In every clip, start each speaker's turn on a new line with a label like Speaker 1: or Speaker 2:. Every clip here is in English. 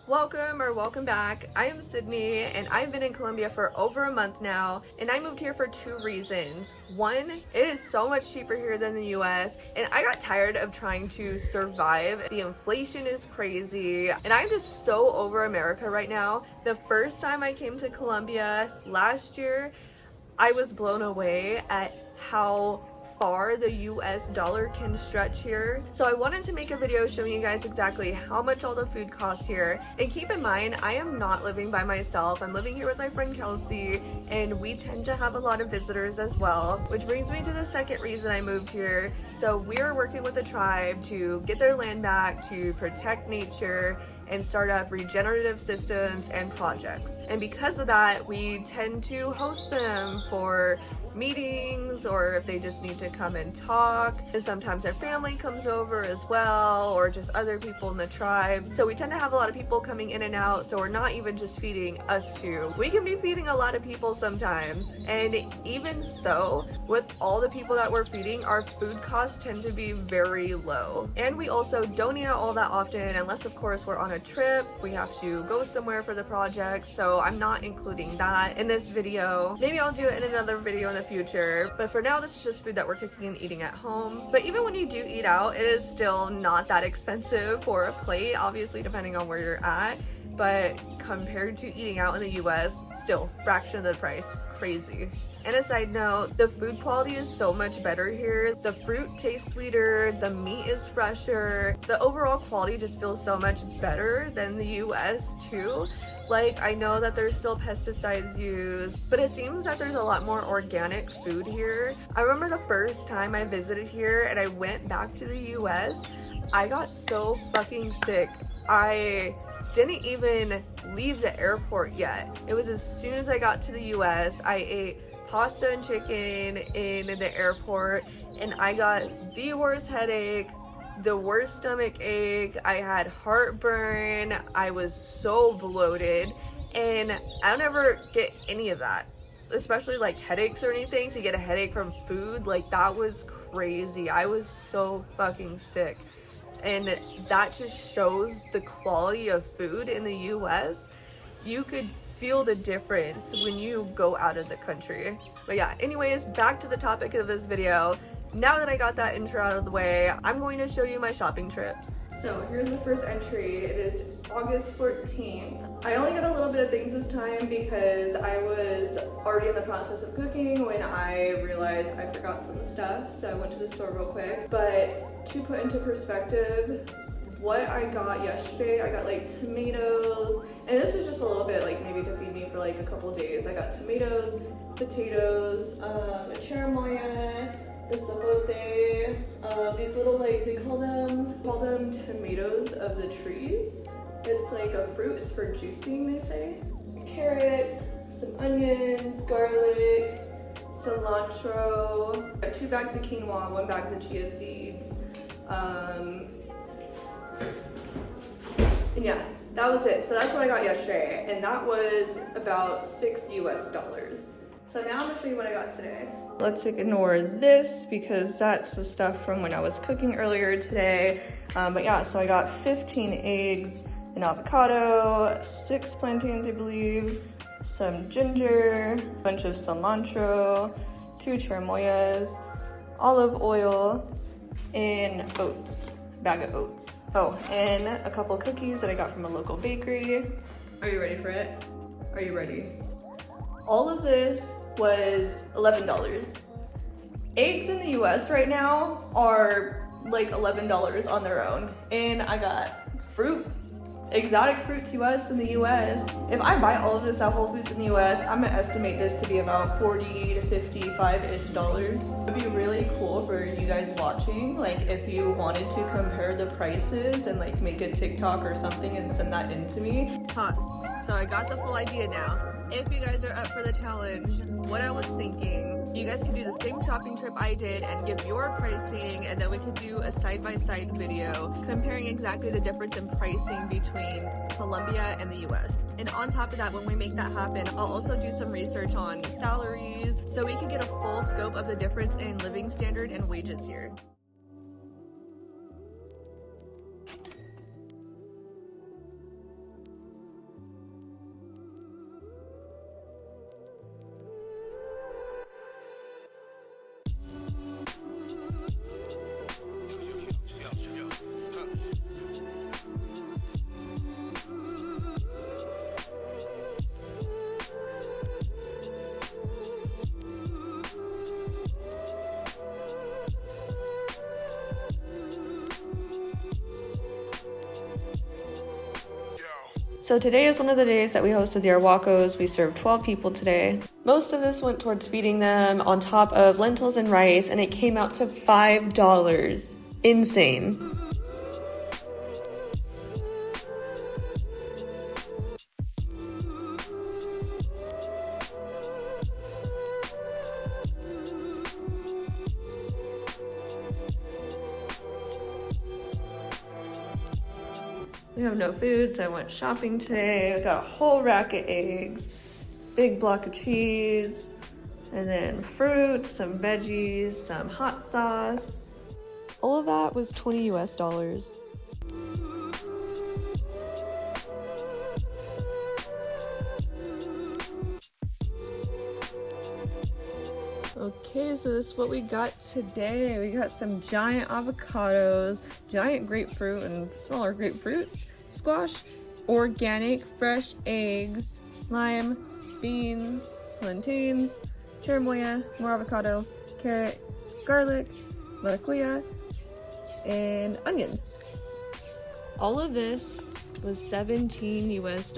Speaker 1: Welcome back. I am Sydney and I've been in Colombia for over a month now, and I moved here for two reasons. One, it is so much cheaper here than the US, and I got tired of trying to survive. The inflation is crazy and I'm just so over America right now. The first time I came to Colombia last year, I was blown away at how far the US dollar can stretch here. So I wanted to make a video showing you guys exactly how much all the food costs here. And keep in mind, I am not living by myself. I'm living here with my friend Kelsey, and we tend to have a lot of visitors as well, which brings me to the second reason I moved here. So we are working with a tribe to get their land back, to protect nature, and start up regenerative systems and projects. And because of that, we tend to host them for meetings, or if they just need to come and talk. And sometimes their family comes over as well, or just other people in the tribe. So we tend to have a lot of people coming in and out, so we're not even just feeding us two. We can be feeding a lot of people sometimes. And even so, with all the people that we're feeding, our food costs tend to be very low. And we also don't eat out all that often, unless of course we're on a trip, we have to go somewhere for the project. So I'm not including that in this video. Maybe I'll do it in another video in the future, but for now this is just food that we're cooking and eating at home. But even when you do eat out, it is still not that expensive for a plate, obviously depending on where you're at, but compared to eating out in the US, still fraction of the price. Crazy. And a side note, the food quality is so much better here. The fruit tastes sweeter, the meat is fresher, the overall quality just feels so much better than the US too. Like, I know that there's still pesticides used, but it seems that there's a lot more organic food here. I remember the first time I visited here and I went back to the US, I got so fucking sick. I didn't even leave the airport yet. It was as soon as I got to the US, I ate pasta and chicken in the airport, and I got the worst headache, the worst stomach ache, I had heartburn, I was so bloated, and I don't ever get any of that, especially like headaches or anything. To get a headache from food, like, that was crazy. I was so fucking sick, and that just shows the quality of food in the US. You could feel the difference when you go out of the country. But yeah, anyways, back to the topic of this video. Now that I got that intro out of the way, I'm going to show you my shopping trips. So here's the first entry. It is August 14th. I only got a little bit of things this time because I was already in the process of cooking when I realized I forgot some stuff. So I went to the store real quick. But to put into perspective what I got yesterday, I got like tomatoes, and this is just a little bit, like maybe to feed me for like a couple days. I got tomatoes, potatoes, a cherimoya, the zapote, these little, like, they call them tomatoes of the trees. It's like a fruit, it's for juicing, they say. Carrots, some onions, garlic, cilantro. I got 2 bags of quinoa, 1 bag of chia seeds. And yeah, that was it. So that's what I got yesterday, and that was about $6 US. So now I'm gonna show you what I got today. Let's ignore this because that's the stuff from when I was cooking earlier today. But yeah, so I got 15 eggs, an avocado, 6 plantains, I believe, some ginger, a bunch of cilantro, 2 cherimoyas, olive oil, and oats, bag of oats. Oh, and a couple cookies that I got from a local bakery. Are you ready for it? Are you ready? All of this was $11. Eggs in the US right now are like $11 on their own. And I got fruit, exotic fruit to us in the US. If I buy all of this at Whole Foods in the US, I'm gonna estimate this to be about $40 to $55-ish. It'd be really cool for you guys watching, like if you wanted to compare the prices and like make a TikTok or something and send that in to me. Pause. So I got the full idea now. If you guys are up for the challenge, what I was thinking, you guys could do the same shopping trip I did and give your pricing, and then we could do a side-by-side video comparing exactly the difference in pricing between Colombia and the US. And on top of that, when we make that happen, I'll also do some research on salaries so we can get a full scope of the difference in living standard and wages here. So today is one of the days that we hosted the Arhuacos. We served 12 people today. Most of this went towards feeding them on top of lentils and rice, and it came out to $5. Insane. We have no food, so I went shopping today. I got a whole rack of eggs, big block of cheese, and then fruit, some veggies, some hot sauce. All of that was $20 US. Okay, so this is what we got today. We got some giant avocados, giant grapefruit and smaller grapefruits, squash, organic fresh eggs, lime, beans, plantains, cherimoya, more avocado, carrot, garlic, maracuya, and onions. All of this was $17 US.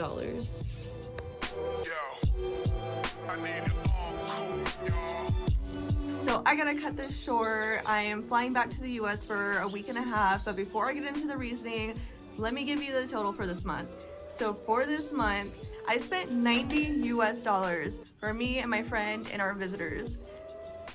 Speaker 1: So I gotta cut this short. I am flying back to the US for a week and a half, but before I get into the reasoning, let me give you the total for this month. So for this month, I spent $90 US for me and my friend and our visitors.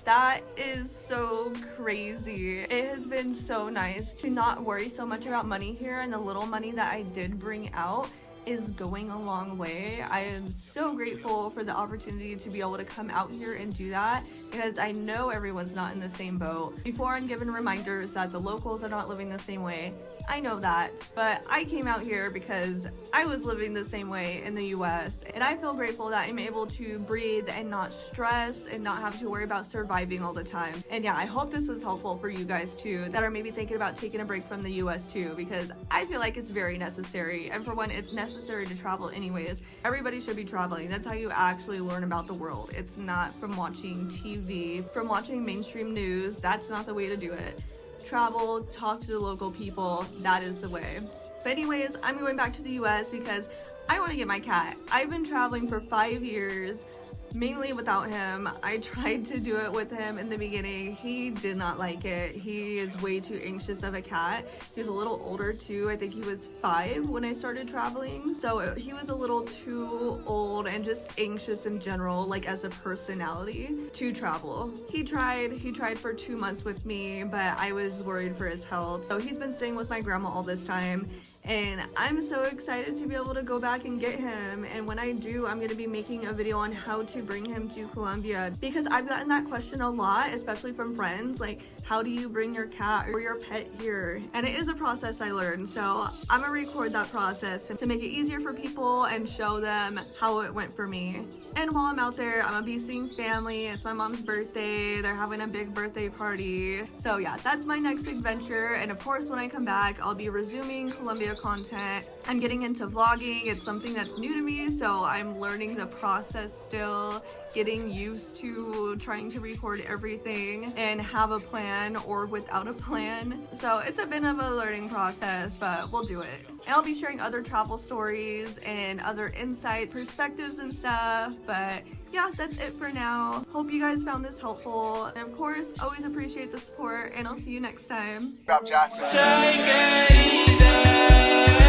Speaker 1: That is so crazy. It has been so nice to not worry so much about money here, and the little money that I did bring out is going a long way. I am so grateful for the opportunity to be able to come out here and do that, because I know everyone's not in the same boat. Before I'm given reminders that the locals are not living the same way, I know that, but I came out here because I was living the same way in the US, and I feel grateful that I'm able to breathe and not stress and not have to worry about surviving all the time. And yeah, I hope this was helpful for you guys too, that are maybe thinking about taking a break from the US too, because I feel like it's very necessary. And for one, it's necessary to travel anyways. Everybody should be traveling. That's how you actually learn about the world. It's not from watching TV, from watching mainstream news. That's not the way to do it. Travel, talk to the local people, that is the way. But anyways, I'm going back to the US because I want to get my cat. I've been traveling for 5 years, mainly without him. I tried to do it with him in the beginning. He did not like it. He is way too anxious of a cat. He's a little older too. I think he was 5 when I started traveling. So he was a little too old and just anxious in general, like as a personality, to travel. He tried for 2 months with me, but I was worried for his health. So he's been staying with my grandma all this time. And I'm so excited to be able to go back and get him. And when I do, I'm going to be making a video on how to bring him to Colombia, because I've gotten that question a lot, especially from friends, like, how do you bring your cat or your pet here? And it is a process I learned, so I'm gonna record that process to make it easier for people and show them how it went for me. And while I'm out there, I'm gonna be seeing family. It's my mom's birthday. They're having a big birthday party. So yeah, that's my next adventure. And of course, when I come back, I'll be resuming Colombia content. I'm getting into vlogging. It's something that's new to me, so I'm learning the process still, getting used to trying to record everything and have a plan or without a plan. So it's a bit of a learning process, but we'll do it. And I'll be sharing other travel stories and other insights, perspectives and stuff. But yeah, that's it for now. Hope you guys found this helpful. And of course, always appreciate the support, and I'll see you next time.
Speaker 2: Take it easy.